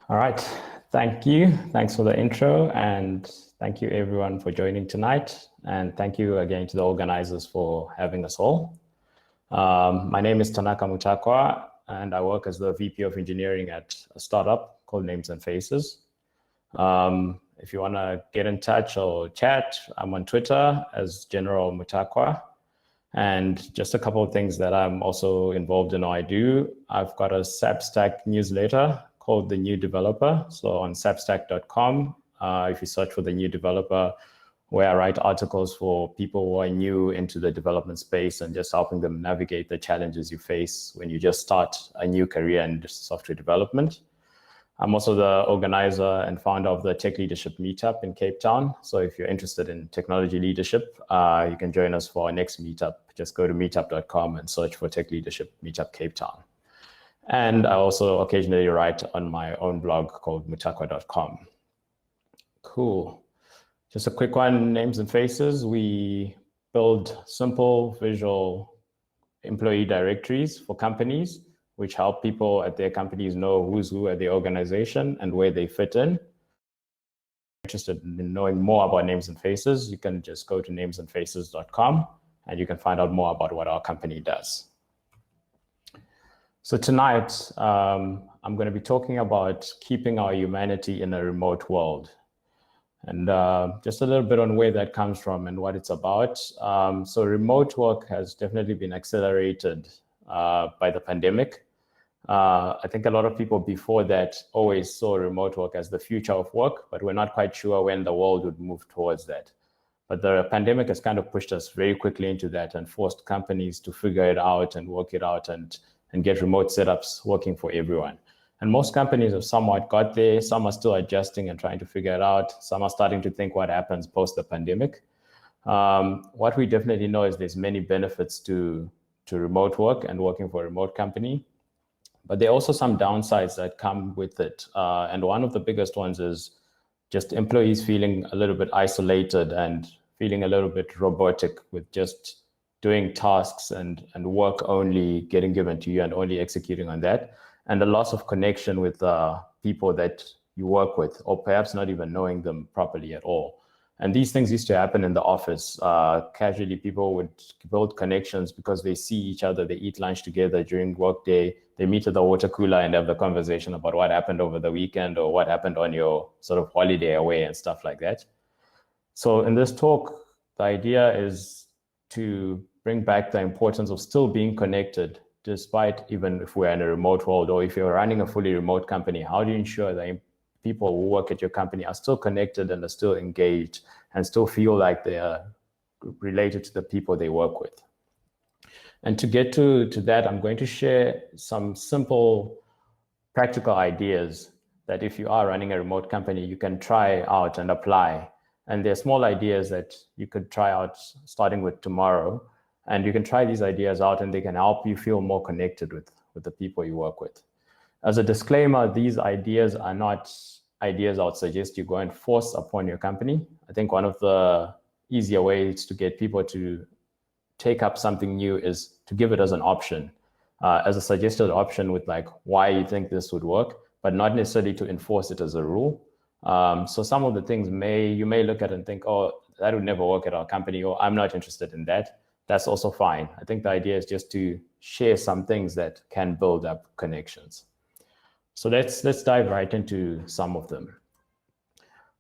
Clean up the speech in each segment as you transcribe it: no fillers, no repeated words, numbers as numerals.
All right. Thank you. Thanks for the intro. And thank you, everyone, for joining tonight. And thank you again to the organizers for having us all. My name is Tanaka Mutakwa, and I work as the VP of Engineering at a startup called Names and Faces. If you want to get in touch or chat, I'm on Twitter as General Mutakwa. And just a couple of things that I'm also involved in or I do. I've got a Substack newsletter called The New Developer. So on substack.com, if you search for The New Developer, where I write articles for people who are new into the development space and just helping them navigate the challenges you face when you just start a new career in software development. I'm also the organizer and founder of the Tech Leadership Meetup in Cape Town. So if you're interested in technology leadership, you can join us for our next meetup. Just go to meetup.com and search for Tech Leadership Meetup Cape Town. And I also occasionally write on my own blog called mutakwa.com. Cool. Just a quick one, Names and Faces. We build simple visual employee directories for companies, which help people at their companies know who's who at the organization and where they fit in. If you're interested in knowing more about Names and Faces, you can just go to namesandfaces.com and you can find out more about what our company does. So tonight, I'm going to be talking about keeping our humanity in a remote world. And just a little bit on where that comes from and what it's about. So remote work has definitely been accelerated by the pandemic. I think a lot of people before that always saw remote work as the future of work, but we're not quite sure when the world would move towards that. But the pandemic has kind of pushed us very quickly into that and forced companies to figure it out and work it out and get remote setups working for everyone. And most companies have somewhat got there. Some are still adjusting and trying to figure it out. Some are starting to think what happens post the pandemic. What we definitely know is there's many benefits to remote work and working for a remote company. But there are also some downsides that come with it. And one of the biggest ones is just employees feeling a little bit isolated and feeling a little bit robotic with just doing tasks and work only getting given to you and only executing on that. And the loss of connection with people that you work with, or perhaps not even knowing them properly at all. And these things used to happen in the office. Casually, people would build connections because they see each other, they eat lunch together during work day, they meet at the water cooler and have the conversation about what happened over the weekend or what happened on your sort of holiday away and stuff like that. So in this talk, the idea is to bring back the importance of still being connected, despite even if we're in a remote world or if you're running a fully remote company. How do you ensure that people who work at your company are still connected and are still engaged and still feel like they are related to the people they work with? And to get to that, I'm going to share some simple practical ideas that if you are running a remote company, you can try out and apply. And they're small ideas that you could try out starting with tomorrow. And you can try these ideas out and they can help you feel more connected with the people you work with. As a disclaimer, these ideas are not ideas I would suggest you go and force upon your company. I think one of the easier ways to get people to take up something new is to give it as an option, as a suggested option with like why you think this would work, but not necessarily to enforce it as a rule. So some of the things you may look at and think, oh, that would never work at our company, or I'm not interested in that. That's also fine. I think the idea is just to share some things that can build up connections. So let's dive right into some of them.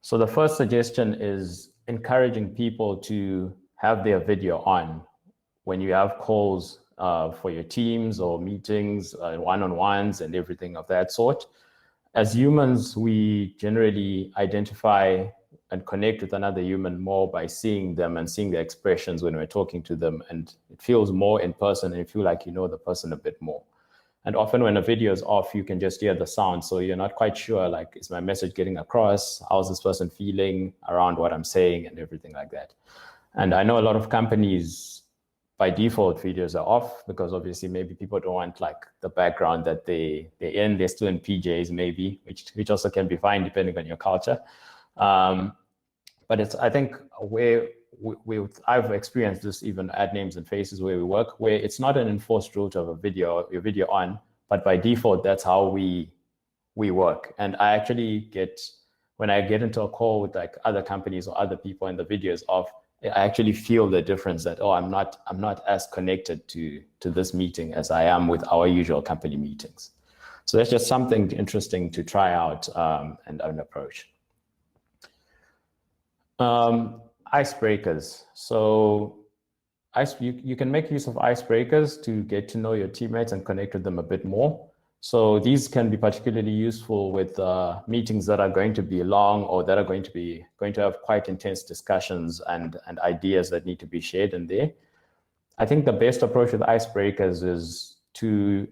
So the first suggestion is encouraging people to have their video on when you have calls for your teams or meetings, one-on-ones and everything of that sort. As humans, we generally identify and connect with another human more by seeing them and seeing their expressions when we're talking to them. And it feels more in person and you feel like you know the person a bit more. And often when a video is off, you can just hear the sound. So you're not quite sure, like, is my message getting across? How's this person feeling around what I'm saying and everything like that? And I know a lot of companies, by default, videos are off because obviously maybe people don't want like the background that they're still in PJs maybe, which also can be fine depending on your culture. But it's, I think, where I've experienced this even at Names and Faces where we work, where it's not an enforced rule to have your video on, but by default, that's how we we work. And I actually when I get into a call with like other companies or other people in the videos I actually feel the difference that, oh, I'm not as connected to this meeting as I am with our usual company meetings. So that's just something interesting to try out and approach. Icebreakers. So you can make use of icebreakers to get to know your teammates and connect with them a bit more. So these can be particularly useful with meetings that are going to be long or that are going to have quite intense discussions and ideas that need to be shared in there. I think the best approach with icebreakers is to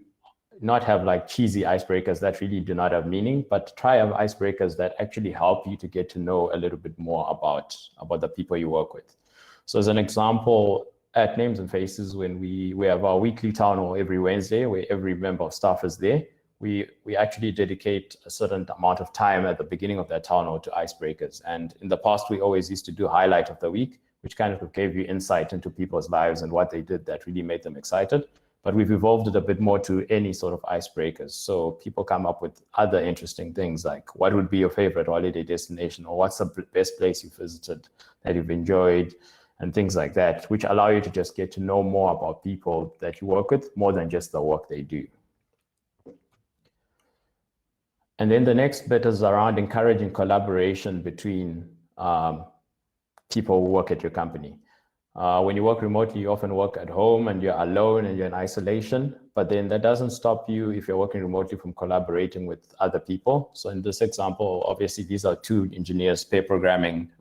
not have like cheesy icebreakers that really do not have meaning, but try have icebreakers that actually help you to get to know a little bit more about the people you work with. So as an example, at Names and Faces, when we have our weekly town hall every Wednesday, where every member of staff is there, we actually dedicate a certain amount of time at the beginning of that town hall to icebreakers. And in the past, we always used to do highlight of the week, which kind of gave you insight into people's lives and what they did that really made them excited. But we've evolved it a bit more to any sort of icebreakers. So people come up with other interesting things like, what would be your favorite holiday destination, or what's the best place you visited that you've enjoyed, and things like that, which allow you to just get to know more about people that you work with, more than just the work they do. And then the next bit is around encouraging collaboration between people who work at your company. When you work remotely, you often work at home and you're alone and you're in isolation, but then that doesn't stop you, if you're working remotely, from collaborating with other people. So in this example, obviously these are two engineers pair programming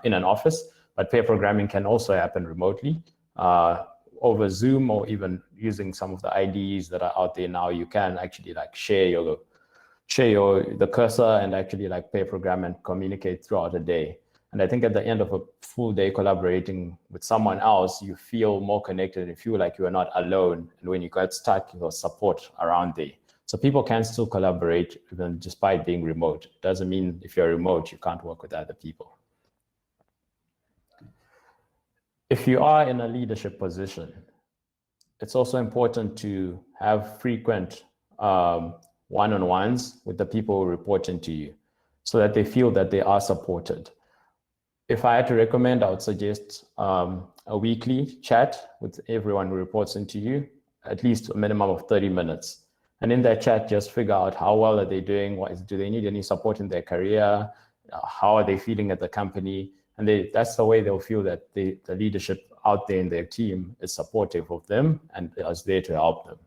in an office, but pair programming can also happen remotely over Zoom, or even using some of the IDEs that are out there now. You can actually like share the cursor and actually like pair program and communicate throughout the day. And I think at the end of a full day collaborating with someone else, you feel more connected and feel like you are not alone. And when you get stuck, you have support around there. So people can still collaborate even despite being remote. Doesn't mean if you're remote, you can't work with other people. If you are in a leadership position, it's also important to have frequent one-on-ones with the people who report into you so that they feel that they are supported. If I had to recommend, I would suggest a weekly chat with everyone who reports into you, at least a minimum of 30 minutes. And in that chat, just figure out how well are they doing, do they need any support in their career, how are they feeling at the company, and that's the way they'll feel that the leadership out there in their team is supportive of them and is there to help them.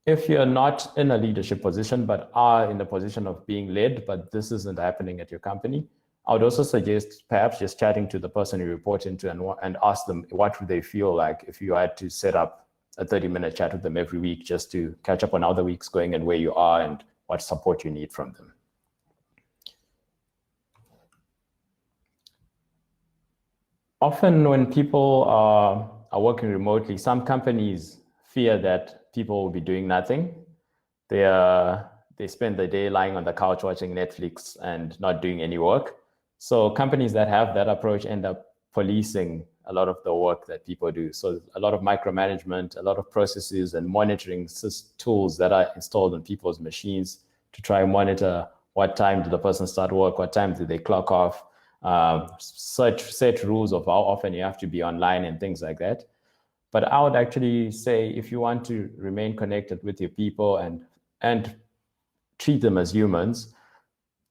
If you're not in a leadership position, but are in the position of being led, but this isn't happening at your company, I would also suggest perhaps just chatting to the person you report into and ask them what would they feel like if you had to set up a 30-minute chat with them every week just to catch up on how the week's going and where you are and what support you need from them. Often when people are working remotely, some companies fear that people will be doing nothing. They spend the day lying on the couch watching Netflix and not doing any work. So companies that have that approach end up policing a lot of the work that people do. So a lot of micromanagement, a lot of processes and monitoring tools that are installed on people's machines to try and monitor what time did the person start work, what time did they clock off, set rules of how often you have to be online and things like that. But I would actually say if you want to remain connected with your people and treat them as humans,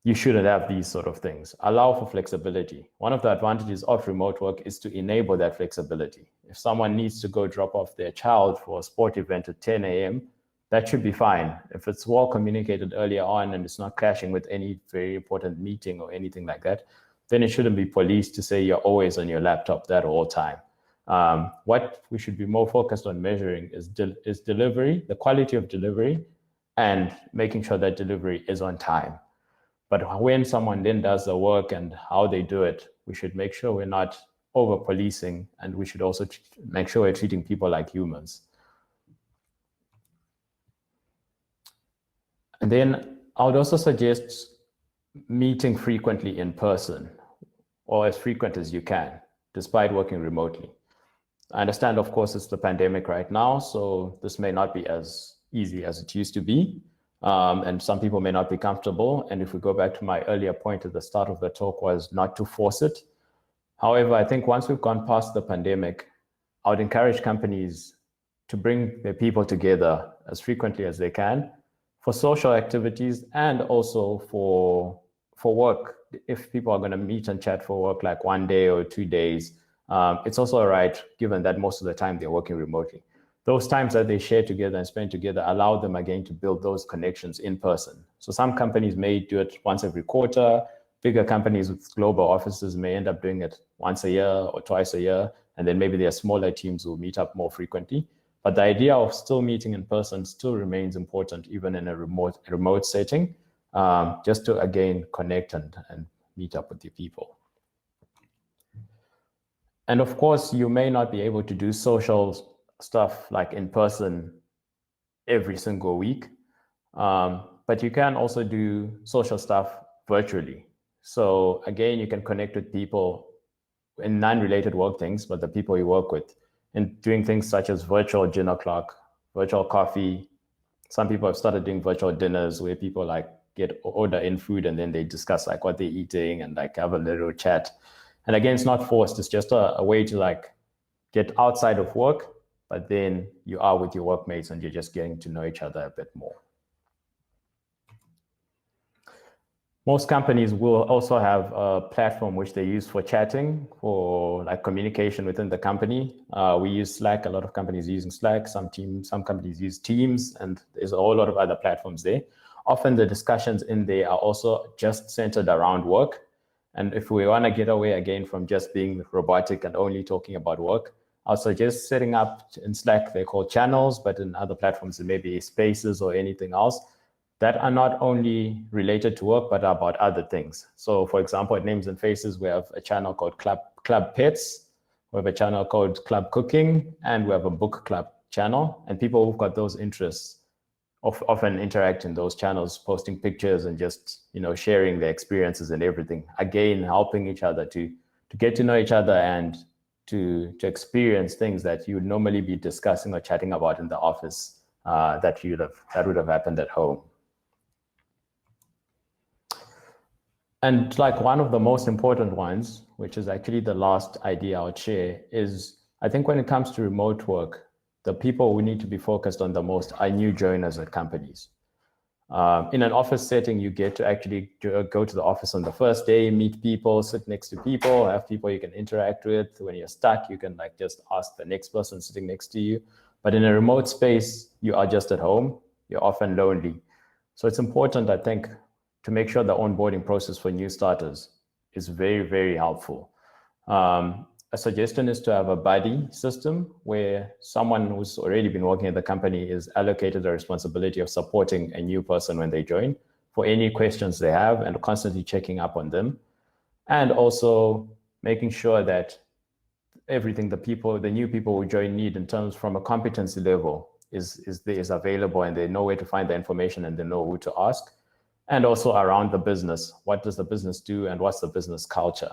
you shouldn't have these sort of things. Allow for flexibility. One of the advantages of remote work is to enable that flexibility. If someone needs to go drop off their child for a sport event at 10 a.m., that should be fine. If it's well communicated earlier on and it's not clashing with any very important meeting or anything like that, then it shouldn't be policed to say you're always on your laptop that whole time. What we should be more focused on measuring is delivery, the quality of delivery, and making sure that delivery is on time. But when someone then does the work and how they do it, we should make sure we're not over-policing, and we should also make sure we're treating people like humans. And then I would also suggest meeting frequently in person, or as frequent as you can, despite working remotely. I understand, of course, it's the pandemic right now, so this may not be as easy as it used to be. and some people may not be comfortable. And if we go back to my earlier point at the start of the talk, was not to force it. However, I think once we've gone past the pandemic, I would encourage companies to bring their people together as frequently as they can for social activities and also for work. If people are going to meet and chat for work like 1 day or 2 days, it's also all right, given that most of the time they're working remotely. Those times that they share together and spend together allow them again to build those connections in person. So some companies may do it once every quarter. Bigger companies with global offices may end up doing it once a year or twice a year. And then maybe their smaller teams will meet up more frequently. But the idea of still meeting in person still remains important, even in a remote setting, just to again connect and meet up with your people. And of course, you may not be able to do social stuff like in person every single week, but you can also do social stuff virtually. So again, you can connect with people in non-related work things, but the people you work with, and doing things such as virtual gin o'clock, virtual coffee. Some people have started doing virtual dinners where people like order in food and then they discuss like what they're eating and like have a little chat. And again, it's not forced. It's just a way to like get outside of work, but then you are with your workmates and you're just getting to know each other a bit more. Most companies will also have a platform which they use for chatting, for like communication within the company. We use Slack. A lot of companies are using Slack. Some companies use Teams, and there's a whole lot of other platforms there. Often the discussions in there are also just centered around work. And if we want to get away again from just being robotic and only talking about work, I'll suggest setting up in Slack, they're called channels, but in other platforms, it may be spaces or anything else that are not only related to work, but about other things. So for example, at Names and Faces, we have a channel called Club Pets, we have a channel called Club Cooking, and we have a book club channel. And people who've got those interests often interact in those channels, posting pictures and just, sharing their experiences and everything. Again, helping each other to get to know each other and to experience things that you would normally be discussing or chatting about in the office that would have happened at home. And like one of the most important ones, which is actually the last idea I would share, is I think when it comes to remote work, the people we need to be focused on the most are new joiners at companies. In an office setting, you get to actually go to the office on the first day, meet people, sit next to people, have people you can interact with. When you're stuck, you can like just ask the next person sitting next to you. But in a remote space, you are just at home. You're often lonely. So it's important, I think, to make sure the onboarding process for new starters is very, very helpful. A suggestion is to have a buddy system where someone who's already been working at the company is allocated the responsibility of supporting a new person when they join for any questions they have and constantly checking up on them. And also making sure that everything the new people who join need in terms from a competency level is available, and they know where to find the information and they know who to ask. And also around the business, what does the business do and what's the business culture?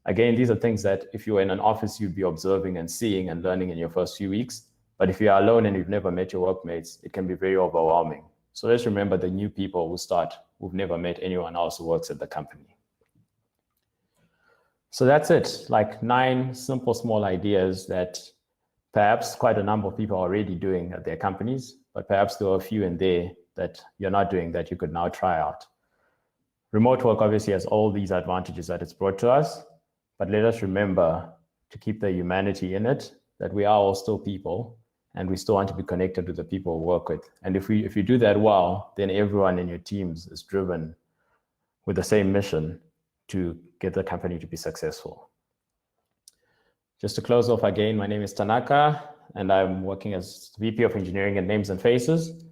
Again, these are things that if you were in an office, you'd be observing and seeing and learning in your first few weeks. But if you are alone and you've never met your workmates, it can be very overwhelming. So let's remember the new people who've never met anyone else who works at the company. So that's it, like 9 simple, small ideas that perhaps quite a number of people are already doing at their companies, but perhaps there are a few in there that you're not doing that you could now try out. Remote work obviously has all these advantages that it's brought to us, but let us remember to keep the humanity in it, that we are all still people and we still want to be connected with the people we work with. And if you do that well, then everyone in your teams is driven with the same mission to get the company to be successful. Just to close off again, my name is Tanaka and I'm working as VP of Engineering at Names and Faces.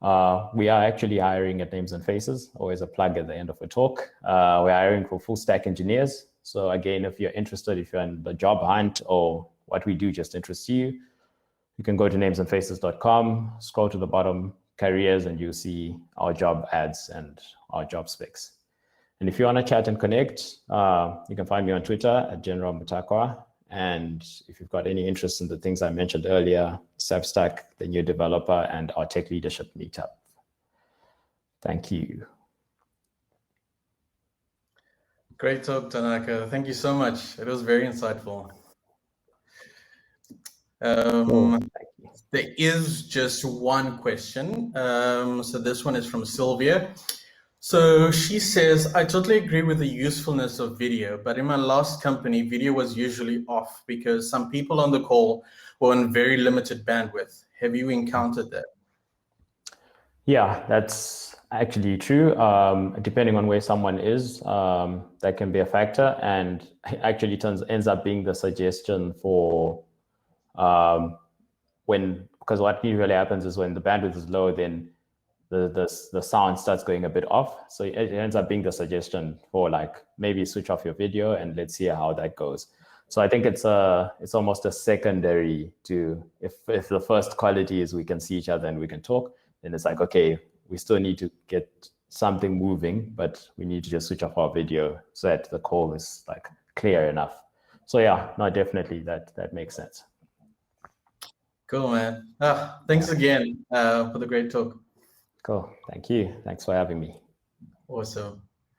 We are actually hiring at Names and Faces, always a plug at the end of a talk. We're hiring for full stack engineers. So again, if you're interested, if you're in the job hunt or what we do just interests you, you can go to namesandfaces.com, scroll to the bottom, careers, and you'll see our job ads and our job specs. And if you want to chat and connect, you can find me on Twitter at General Mutakwa. And if you've got any interest in the things I mentioned earlier, Substack, the new developer, and our tech leadership meetup. Thank you. Great talk, Tanaka. Thank you so much. It was very insightful. Cool. Thank you. There is just one question. So this one is from Sylvia. So she says, I totally agree with the usefulness of video, but in my last company, video was usually off because some people on the call were on very limited bandwidth. Have you encountered that? Yeah, that's actually true. Depending on where someone is, that can be a factor, and actually ends up being the suggestion for because what usually happens is when the bandwidth is low, then the sound starts going a bit off. So it ends up being the suggestion for like maybe switch off your video and let's see how that goes. So I think it's almost a secondary to if the first quality is we can see each other and we can talk, then it's like, okay, we still need to get something moving, but we need to just switch off our video so that the call is like clear enough. So yeah, no, definitely that makes sense. Cool, man. Thanks again for the great talk. Cool. Thank you. Thanks for having me. Awesome.